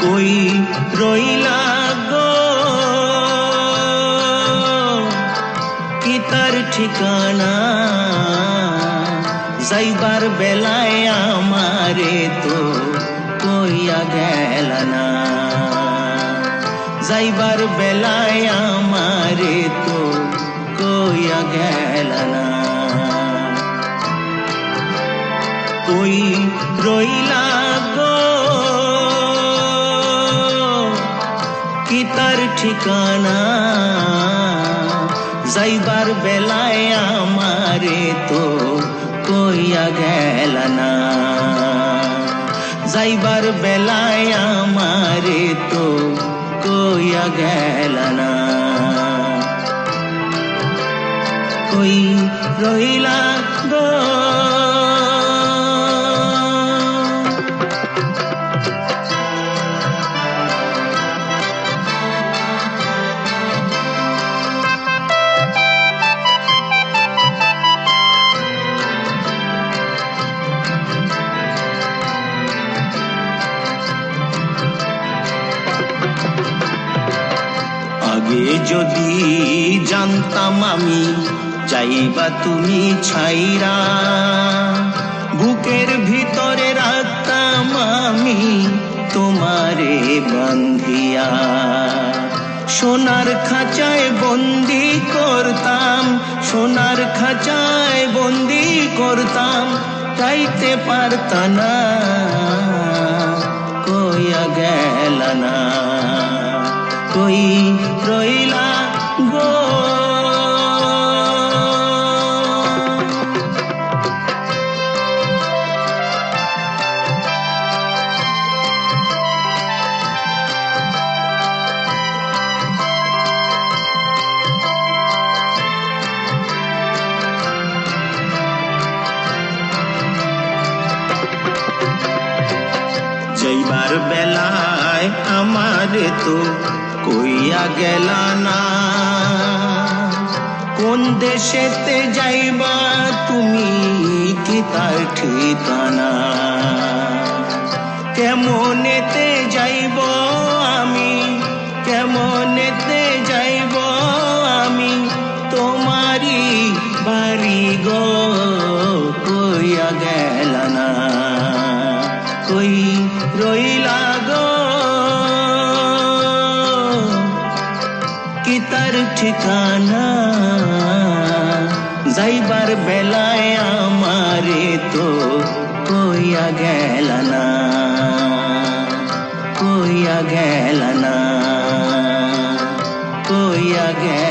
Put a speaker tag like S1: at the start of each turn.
S1: কই রইলা গো কি তার ঠিকানা যাইবার বেলায় আমারে তো কইয়া গেল না যাইবার বেলায় আমারে তো কইয়া গেল না কই রইলা গো কি তার ঠিকানা যাইবার বেলায় আমারে তো কইয়া গেল না যাইবার বেলায় আমারে তো কইয়া গেল না কই রইলা গো আগে যদি জানতাম আমি যাইবা তুমি ছাইরা বুকের ভিতরে রাখতাম আমি তোমারে বান্ধিয়া সোনার খাঁচায় বন্দি করতাম সোনার খাঁচায় বন্দি করতাম চাইতে পারতাম না কইয়া গেল না কই রইলা গো যাইবার বেলায় আমারে তো কইয়া গেল না কোন দেশেতে যাইবা তুমি কি তার ঠিকানা কেমনেতে যাইব আমি কেমনেতে যাইব আমি তোমারি বাড়ি গো কইয়া গেল না কই রইলা গো কি তার ঠিকানা যাইবার বেলায় আমারে তো কইয়া গেল না কইয়া গেল না কইয়া গেল